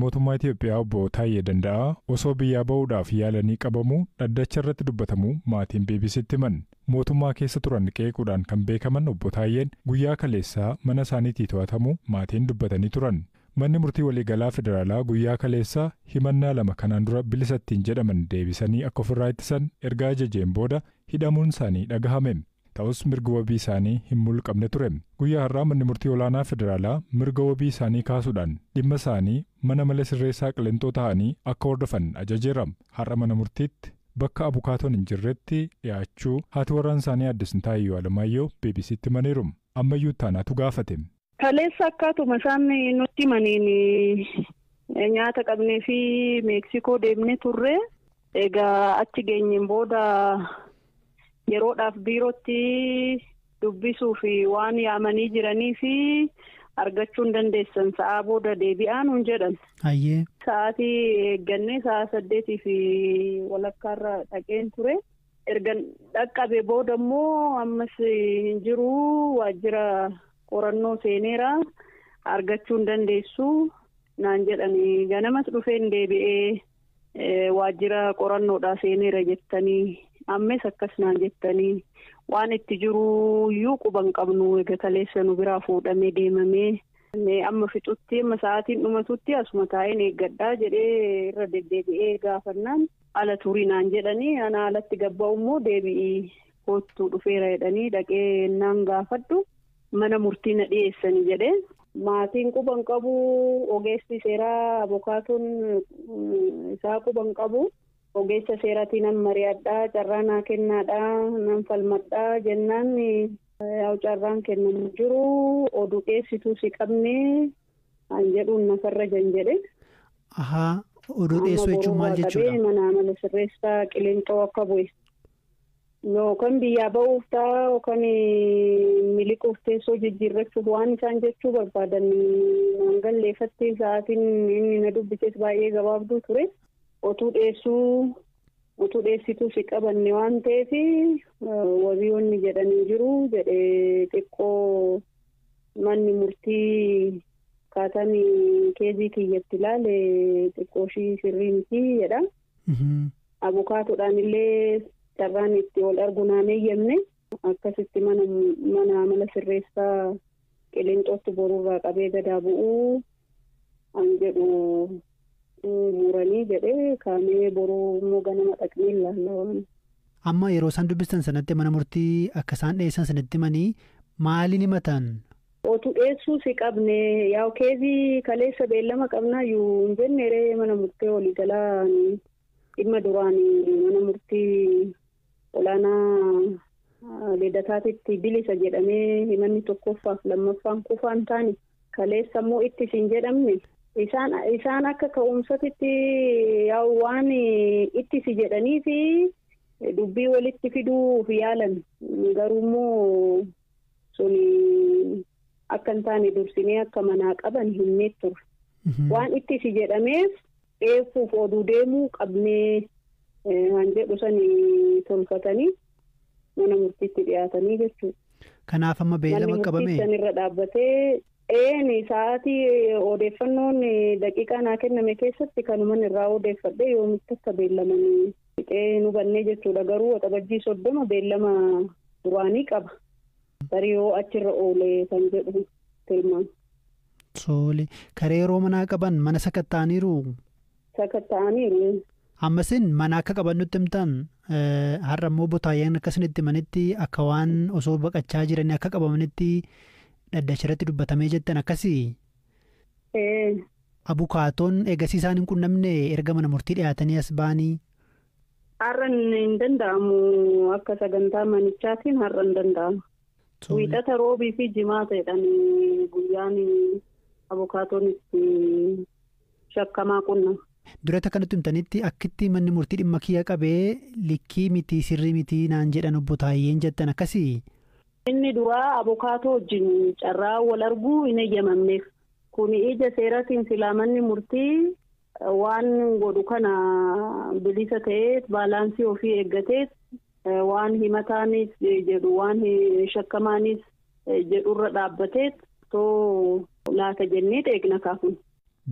Mootummaa Itoophiyaa obbo Taayyee Danda'aa osoo biyyaa ba'uudhaaf yaalanii qabamuu dhaddacha irratti dubbatamu maatiin BBC'tti himan. Mootummaa keessa turan qeequudhaan kan beekaman obbo Taayyeen guyyaa kaleessaa mana isaaniitii to'atamuu maatiin dubbatanii turan. Manni murtii waliigalaa federaalaa guyyaa kaleessaa himannaa lama kanaan dura bilisattiin jedhaman deebisanii akka ofirraa ittisan erga ajajeen booda hidhamuun isaanii dhagahame. Ta'us mirga wabii isaanii hin mulqamne ture. Guyyaa har'aa manni murtii olaanaa federaalaa mirga wabii isaanii kaasuudhaan dhimma isaanii mana mala sirreessaa qileenxoo ta'anii akka hordofan ajajeera. Har'a mana murtiitti bakka abukaatoon hin jirretti dhiyaachuu haati warraan isaanii Aadde Sintaayyoo Alamaayyoo BBC'tti himaniiru. Ammayyuu taanaatu gaafate. Kaleessa akkaatuma isaan nutti himaniin nyaata qabnee fi Meeksikoo deemnee turre. Egaa achi geenyeen booda yeroodhaaf biirootti dubbisuu fi waan yaamanii jiranii fi argachuu hin dandeessan sa'aa booda deebi'aa nuun jedhan. Ayyee. Sa'aatii eeggannee sa'a 8 fi walakkaarra dhaqeen ture. Erga dhaqqabe booda immoo ammas hin jiru waajjira qorannoo seeneera argachuu hin dandeessu naan jedhanii ganamas dhufeen deebi'ee waajjira qorannoodhaa seeneera jettanii. Ammes akkas naan jettanii waan itti jiru iyyuu quban qabnu egaa kaleessa nu biraa fuudhamee deemamee amma fixutti amma sa'aatiin dhumatutti asuma taa'een eeggadhaa jedhee irra deddeebi'ee gaafannaan ala turii naan jedhanii ana alatti gabba'u immoo deebi'ii kootu dhufeera jedhanii dhaqee naan gaafadhu mana murtii na dhiyeessanii jedhee maatiin quban qabu ogeessi seeraa abukaatoon isaa quban qabu. Ogeessa seeraatiin nan mari'adhaa carraa naa kennaadhaa nan falmadhaa jennaan carraan kennamu jiru oduu dhiyeessituu si qabnee an jedhuun nafarra jan jedhe. Ahaa oduu dhiyeessuu jechuun maal jechuudha? Mana mala sirreessaa qileenxoo akka bu'e. Yookaan biyyaa ba'uuf ta'a yookaan miliquuf teessoo jijjiirrachuuf waan isaan jechuu barbaadan mangalleeffatti sa'aatiin inni na dubbises baay'ee gabaabduu ture. Otuu dhiyeessituu si qabanne waan ta'eef wabiyoonni jedhanii jiru jedhee xiqqoo manni murtii kaatamii keezii kiyyatti ilaale xiqqoo ishii sirrii miti jedha. Abukaatoodhaan illee carraan itti wal argu naan eeyyamne akkasitti mana mala sirreessaa qileenxootti boruurraa qabee gadaa bu'uu an jedhu. Muranii jedhee kaamee boruu immoo ganama dhaqnee ilaallaa. Amma yeroo isaan dubbistan sanatti mana murtii akka isaan dhiyeessan sanatti himanii maaliin himatan? Otuu dhiyeessuu si qabne yaa keezii kaleessa beellama qabnaa iyyuu hin jenneeree mana murtee waliigalaa dhimma duraan mana murtii olaanaa lidataatitti bilisa jedhamee himanni tokkoffaaf lammaffaan kufaan taani kaleessa immoo ittis hin jedhamne. Isaan akka ka'umsatitti waan ittisi jedhanii fi dubbii walitti fiduuf yaalan garuu immoo suni akka hin taane dursinee akka manaa qaban himnee ture. Waan ittisi jedhameef eeguuf oduu deemuu qabnee waan jedhu sanii tolfatanii mana murtiitti dhiyaatanii jechuudha. Kanaaf amma beellama qabame. Manni murtii irra dhaabbatee. Sa'aatii odeeffannoon daqiiqaa naa kenname keessatti kanuman irraa odeeffadhe yoomitti akka beellamanii fixee nu bannee jechuudha. Garuu waxabajjii 30 beellama duraanii qaba. Tarii yoo achirra oolee kan jedhu tilmaama. Soole karee yeroo manaa qaban mana sakatta'aniiru? Sakatta'aniiru. Ammasin mana akka qaban nutti himtan har'a immoo Taayyeen akkasinitti manitti akka waan osoo baqachaa jiranii akka qabamanitti. Dhaddacha irratti dubbatamee jettan akkasii? Abukaatoon eegasii isaan hin qunnamne erga mana murtii dhiyaatanii as ba'anii? Har'a hin danda'amu akka sagantaa manichaatiin har'a hin danda'amu. Wiixata roobii fi jimaata jedhanii guyyaan abukaatoon itti shakkamaa qunnama. Durata kanatti himtanitti akkitti manni murtii dhimma kiyya qabee likkii miti sirrii miti naan jedhan obbo Taayyeen jettan akkasii? Inni duraa abukaatoo wajjin carraa wal arguu hin eeyyamamneef. Kun ija seeraatiin silaa manni murtii waan godhu kana bilisa ta'ee baalaansii ofii eeggatee waan himataanis jedhu waan shakkamaanis jedhurra dhaabbatee too laata jennee eegna kaafun.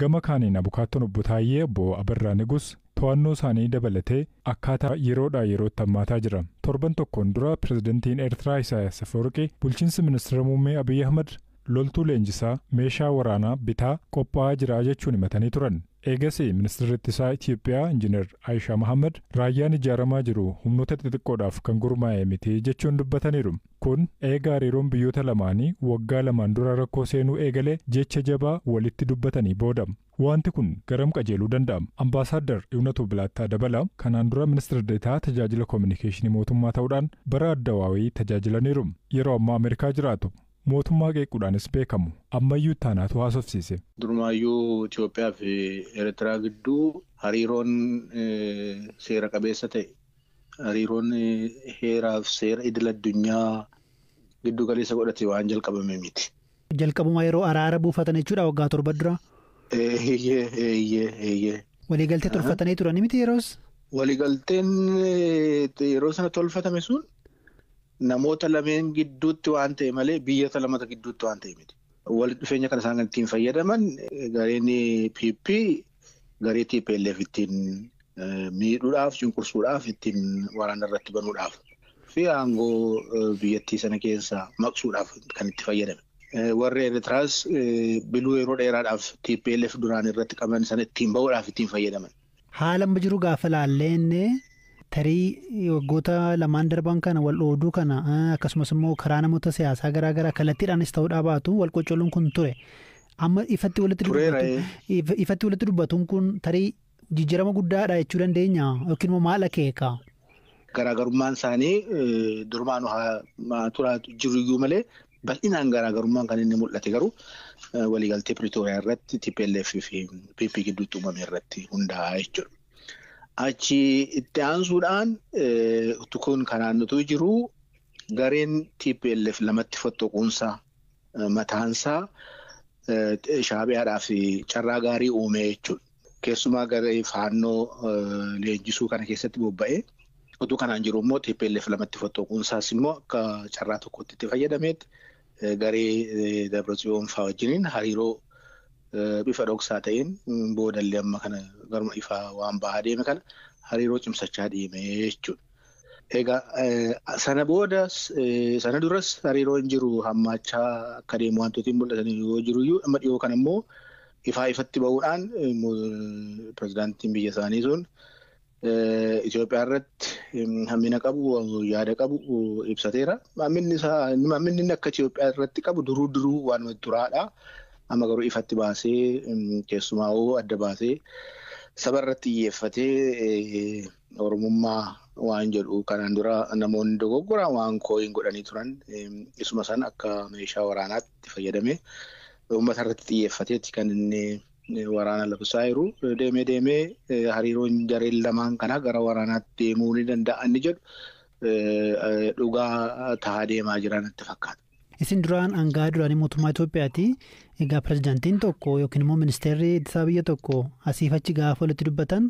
Gama kaaniin abukaattoon obbo Taayyee obbo Abarraa Nigus to'annoo isaanii dabalatee akkaataa yeroodhaa yerootti hammaataa jira. Torban tokkoon dura pirezidantiin Eertiraa Isaayyaas Afeworqii bulchiinsi ministeera muummee Abiy Ahmad loltuu leenjisaa meeshaa waraanaa bitaa qophaa'aa jira jechuun himatanii turan. Eegasii ministeerri ittisaa Itiyoophiyaa Injiinar Aayishaa Mahammad raayyaan ijaaramaa jiru humnoota xixiqqoodhaaf kan gurmaa'e miti jechuun dubbataniiru. Kun eega hariiroon biyyoota lamaanii waggaa lamaan dura rakkoo seenuu eegalee jecha jabaa walitti dubbatanii booda. Wanti kun garam qajeeluu danda'ama. Ambaasaadder Iwunatu Bilaattaa Dabalaa kanaan dura ministeera deetaa tajaajila koominikeeshinii mootummaa ta'uudhaan bara addawaawii tajaajilaniiru. Yeroo ammaa Ameerikaa jiraatu. Mootummaa qeequudhaanis beekamu ammayyuu taanaatu haasofsiise. Durumaayyuu Itiyoophiyaa fi Eertiraa gidduu hariiroon seera qabeessa ta'e hariiroon heeraaf seera idil addunyaa giddu galeessa godhate waan jalqabame miti. Jalqabuma yeroo araara buufatan jechuudha waggaa 7 dura. Eeyyee. Waliigaltee tolfatanii turani miti yeroos? Waliigalteen yeroo sana tolfatame sun. Namoota lameen gidduutti waan ta'e malee biyyoota lamata gidduutti waan ta'e miti. Walitti dhufeenya kana isaan ittiin fayyadaman gareen PP garee TPLF ittiin miidhuudhaaf cunqursuudhaaf ittiin waraana irratti banuudhaaf fi aangoo biyyattii sana keessaa maqsuudhaaf kan itti fayyadame. Warri Eertiraas biluu yeroo dheeraadhaaf TPLF duraan irratti qaban sana ittiin bahuudhaaf ittiin fayyadaman. Haala amma jiru gaafa laallee tarii waggoota lamaan darban kana wal dhooduu kana akkasumas immoo karaa namoota siyaasaa garaagaraa kallattiidhaanis ta'uudhaa baatu wal qoccoluun kun ture. Amma ifatti walitti dubbatuun kun tarii jijjiirama guddaadha jechuu dandeenya yookiin immoo maal akeeka? Garaagarummaan isaanii durumaan turaatu jiruyyuu malee bal'inaan garaagarummaan kan inni mul'ate garuu waliigaltee Piriitooriyaa irratti TPLF fi PP gidduutti uumame irratti hundaa'a jechuudha. Achi itti aansuudhaan kun kanaan nuti jiru gareen TPLF lamatti fottoquunsaa mataansaa shaabiyaadhaa fi carraa gaarii uume jechuudha. Keessumaa garee faannoo leenjisuu kana keessatti bobba'ee utuu kanaan jiru immoo TPLF lamatti fottoquunsaas immoo akka carraa tokkotti itti fayyadameetti garee Dabratsiyoon fa'aa wajjiniin hariiroo bifa dhoksaa ta'een boodallee amma kana garuma ifaa waan bahaa deeme kana hariiroo cimsachaa deeme jechuudha. Egaa sana boodas sana duras hariiroon jiru hammaachaa akka deemu wantooti mul'atan yoo jiruyyuu amma dhiyoo kana immoo ifatti bahuudhaan pirezidaantiin biyya isaanii sun Itoophiyaa irratti hammina qabu yaada qabu ibsateera. Hamminni inni akka Itoophiyaa irratti qabu duruu waan duraadha. Amma garuu ifatti baasee keessumaa adda baasee saba irratti xiyyeeffatee Oromummaa waan jedhu kanaan dura namoonni dogoggoraa waan kooyin godhanii turan isuma sana akka meeshaa waraanaatti fayyadamee uummata irratti xiyyeeffateetti kan inni waraana labsaa jiru. Deemee hariiroon jareen lamaan kana gara waraanaatti deemuu ni danda'a inni jedhu dhugaa tahaa deemaa jiran itti fakkaata. Isin duraan hangaa duraanii mootummaa Itoophiyaati. Egaa pirezidaantiin tokko yookiin immoo ministeerri ittisaa biyya tokko asiif achi gaafa walitti dubbatan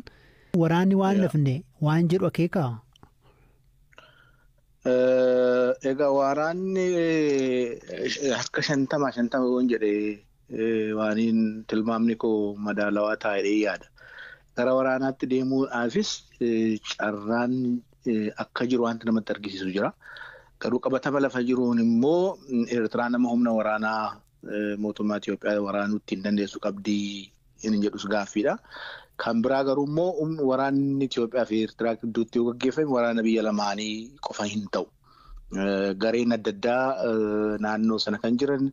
waraanni waan lafne waan jedhu akeekaa? Egaa waraanni harka 50 waan jedhee waaniin tilmaamni koo madaalawaa taa'ee yaada. Gara waraanaatti deemuudhaafis carraan akka jiru wanti namatti argisiisu jira. Garuu qabatama lafa jiruun immoo Eertiraa nama humna waraanaa mootummaa Itoophiyaa waraanuutti hin dandeessu qabdii inni jedhus gaaffiidha. Kan biraa garuu immoo waraanni Itoophiyaa fi Eertiraa gidduutti yoo gaggeeffame waraana biyya lamaanii qofa hin ta'u. Gareen adda addaa naannoo sana kan jiran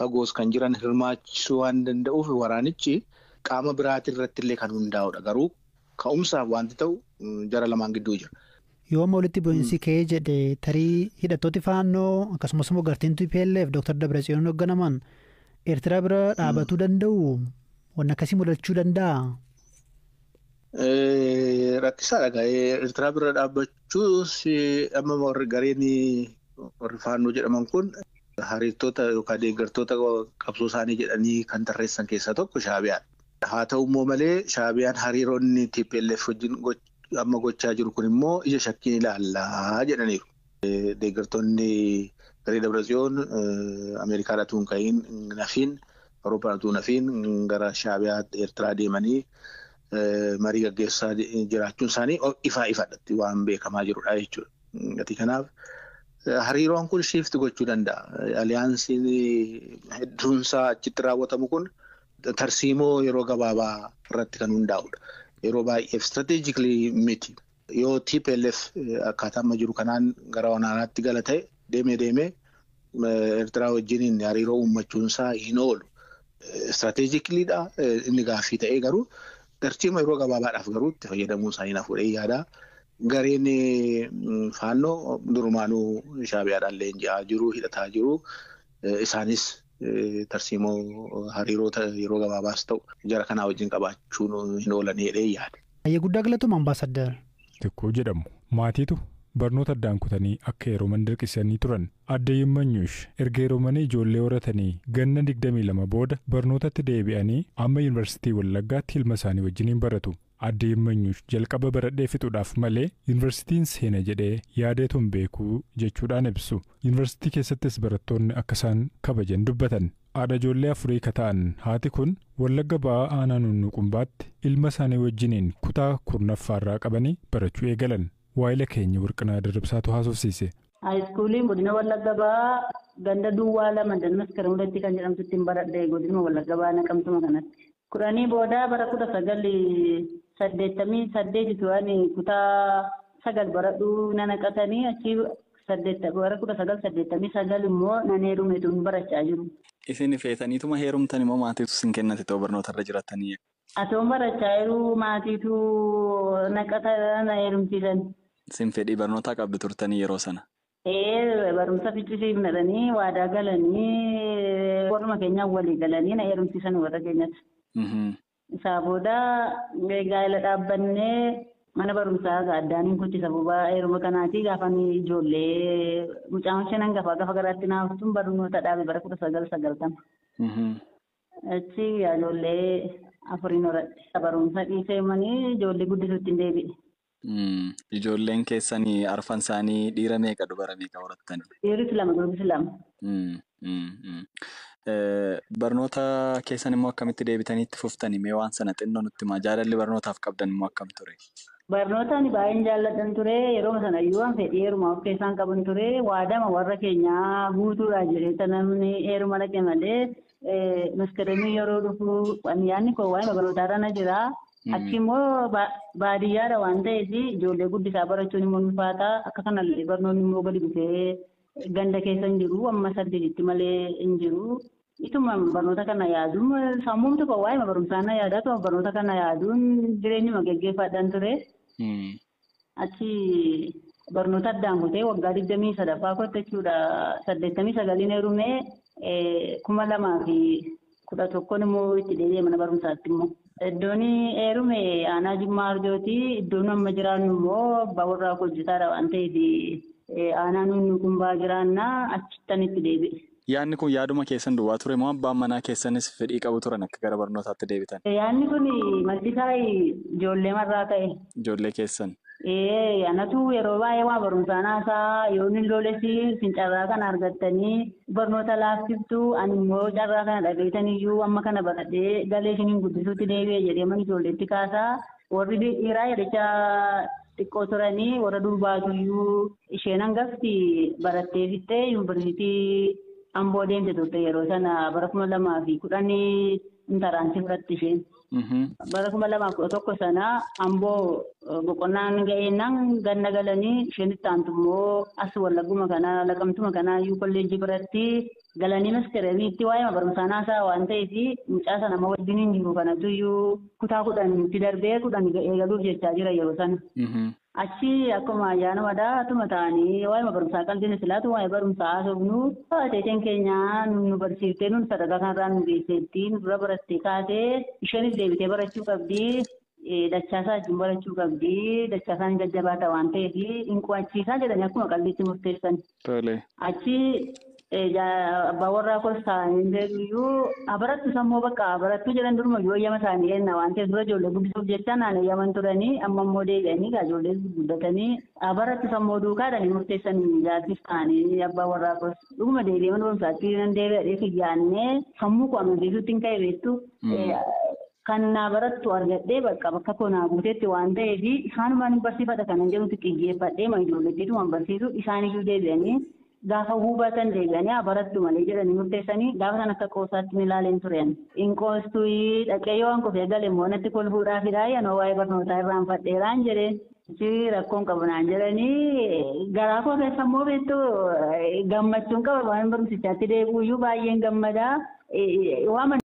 fagoos kan jiran hirmaachisuu waan danda'uuf waraanichi qaama biraatii irratti illee kan hundaa'udha. Garuu ka'umsaaf wanti ta'u jara lamaan gidduu jira. Yoo amma walitti bu'iinsi ka'ee jedhe tarii hidhattooti faannoo akkasumas immoo gartiin TPLF Dr. Dabratsiyoon hoogganaman Eertiraa bira dhaabatuu danda'u waan akkasii mudachuu danda'a? Rakkisaadha. Eertiraa bira dhaabbachuus amma warri gareen warri faannoo jedhaman kun hariirtoota yookaan deeggartoota qabsoo isaanii jedhanii kan tarreessan keessaa tokko Shaabiyaadha. Haa ta'u immoo malee Shaabiyaan hariiroonni TPLF wajjin amma gochaa jiru kun immoo ija shakkiin ilaallaa jedhaniiru. Deeggartoonni garee Dabratsiyoon Ameerikaadhaatu hin ka'iin nafiin Awurooppaan utuu nafiin gara Shaabiyaa Eertiraa deemanii marii gaggeessaa jiraachuun isaanii ifadhatti waan beekamaa jirudha jechuudha. Gatii kanaaf hariiroon kun shiifti gochuu danda'a. Aliyaansiin hedduunsaa achitti raawwatamu kun tarsiimoo yeroo gabaabaa irratti kan hundaa'udha. Yeroo baay'ee strateejikli miti. Yoo TPLF akkaataa amma jiru kanaan gara waraanaatti gala ta'e deemee Eertiraa wajjin hariiroo uummachuunsaa hin oolu. Strateejikliidha inni gaaffii ta'ee garuu tarsiimoo yeroo gabaabaadhaaf garuu itti fayyadamuu isaanii nafuudhee yaada. Gareen faannoo durumaanuu Shaabiyaadhaan leenji'aa jiru, hidhataa jiru. Isaanis tarsiimoo hariiroota yeroo gabaabaas ta'u jara kanaa wajjin qabaachuun hin oolanidha yaada. Baay'ee guddaa galatuma ambaasadder. Xiqqoo jedhamu maatiitu barnoota addaan kutanii akka yerooman dirqisanii turan adda Yimmanyuush erga yeroomanii ijoollee horatanii ganna 22 booda barnootatti deebi'anii amma yuunivarsiitii Wallaggaatti ilma isaanii wajjiniin baratu. Adda Yimmanyuush jalqaba baradhee fixuudhaaf malee yuunivarsiitiin seena jedhee yaadeetuun beekuu jechuudhaan ibsu. Yuunivarsiitii keessattis barattoonni akka isaan kabajan dubbatan. Haadha ijoollee 4 ka ta'an haati kun Wallagga ba'aa aanaa Nunnuqumbaatti ilma isaanii wajjiniin kutaa 10ffaarraa qabanii barachuu eegalan. Waa'ila keenya Warqinaa Dirribsaatu haasofsiise. Haayiskuuliin godina Wallagga ba'aa ganda duwwaa 2 Dalmaskara Mul'atti kan jedhamtutti hin baradhee godina Wallagga ba'aa Naqamtuma kanatti. Kudhanii booda bara 1988 tu'anii kutaa 9 baradhuu na naqatanii achi bara 1989 immoo nan heerumeetuun barachaa jiru. Isin feetaniituma heerumtan immoo maatiitu isin kennate ta'uu barnootarra jiraatanii? Atoon barachaa jiru maatiitu naqata na heerumsiisan. Isin fedhii barnootaa qabdu turtanii yeroo sana? Barumsa fichisiif nadhanii waadaa galanii warruma keenyaan walii galanii na heerumsiisan warra keenyatti. Isaa booda gaa'ela dhaabbannee mana barumsaa addaan kutti sababa heeruma kanaatii gaafan ijoollee mucaan shanan gafa garaatti naaftuun barnoota dhaabe bara 1990. Achi ijoollee 4 horadhe barumsa dhiisee ijoollee guddisuutti hin deebi'e. Ijoolleen keessanii arfan isaanii dhiira meeqa dubara meeqa horattani? Dhiirris 2 durbis 2. Barnoota keessan immoo akkamitti deebitanii itti fuftanii mee waan sana xinnoo nutti himaa jaalalli barnootaaf qabdan immoo akkam ture? Barnootaan baay'een jaalladhan ture yeroo sana iyyuu waan fedhii heerumaa of keessaan qaban ture waadama warra keenyaa guutuudhaa jedhee namni heeruma dhaqe malee maskaramii yeroo dhufu yaadni koo waa'ee barnootaarra na jira. Achi immoo baadiyyaadha waan ta'eef ijoollee guddisaa barachuun immoo ulfaataa akka kanallee barnoonni immoo gadi dhufee ganda keessa hin jiru amma 8tti malee hin jiru. Ituma barnoota kana yaaduun sammuun tokko waa'ee barumsaa na yaadaa ta'u barnoota kana yaaduun jireenyuma geggeeffaadhaan ture. Achi barnoota addaan kutee waggaa 23ffaa kottachuudha 89 heerumee 2011 immoo itti deebi'ee mana barumsaatti immoo. Iddoon heerume aanaa Jimmaa Arjooti. Iddoon amma jiraannu immoo baawurraa hojjetaadha waan ta'eef aanaa Nunnuqumbaa jiraannaa achittan itti deebi'e. Yaadni kun yaaduma keessan duwwaa ture moo abbaan manaa keessanis fedhii qabu turan akka gara barnootaatti deebitan? Yaadni kun maddisaa ijoollee marraa ta'e. Ijoollee keessan? Anatu yeroo baay'ee waan barumsaan haasaa yoon hin lolesi isin carraa kana argattanii barnoota laaffiftu ani immoo carraa kana dhabeetaniyyuu amma kana baradhee galee isiniin guddisuutti deebi'e jedhee mana ijoolleetti kaasaa warri dhiiraa yadicha xiqqoo turanii warra durbaatuyyuu isheen hangafti barattee fittee yuunivarsiitii Amboo deemte turte yeroo sana bara 2010 intaraansii fudhatte isheen. Bara 2011 sana Amboo boqonnaan ga'eennan ganna galanii isheen itti aantu immoo as Wallagguma kana Naqamtuma kana iyyuu kolleejjii biratti galanii maskaramiitti waa'ee barumsaan haasaa waan ta'eef mucaa sana nama wajjin hin jiru kanatu iyyuu kutaa 10tti darbee 10 eegaluuf jechaa jira yeroo sana. Achi akkuma ayyaana madaa atuma ta'anii waa'ee barumsaa qalbiin islaatu waa'ee barumsaa haasofnu teesseen keenya nu barsiiftee nun sadarkaa kanarraa nu geesseetti nu dura barattee kaatee isheenis deebitee barachuu qabdi dachaasaa wajjin barachuu qabdi dachaasaan jajjabaata waan ta'eef hin qo'achiisaa jedhanii akkuma qalbiitti murteessan. Achi abbaa warraa kostaan beekuyyuu abarattu sammuu bakka abarattu jedhan duruma yoo yama isaanii kenna waan ta'eef dura ijoollee guddisuuf jecha naan yaman turanii amma immoo deebi'anii ijoollee guddatanii abarattu sammuu duukaadhaan murteessanii jaartis ta'anii abbaa warraa kos dhuguma deebi'ee mana barumsaatti nan deebi'ee fiyyaannee sammuu koo amansiisuutti hin ka'e beektu. Kan barattu argadhee bakka koonaa guuteetti waan ta'eef isaanumaan barsiifata kanan jedhutti xiyyeeffadhee ijoolleettiitu waan barsiisu isaaniyyuu deebi'anii gaafa hubatan deebi'anii barattu malee jedhanii murteessanii gaafa san akka qoosaatti ni ilaaleen turan. Inkoostuu dhaqee yoo waan kofee gale immoo natti kolfuudhaafidhaa yanoo waa'ee barnootaa irraanfadheeraan jedhee rakkoon qabu naan jedhanii garaa koo keessa immoo beektu gammachuun qaba waan barumsichaatti deebi'uyyuu baay'een gammadaa.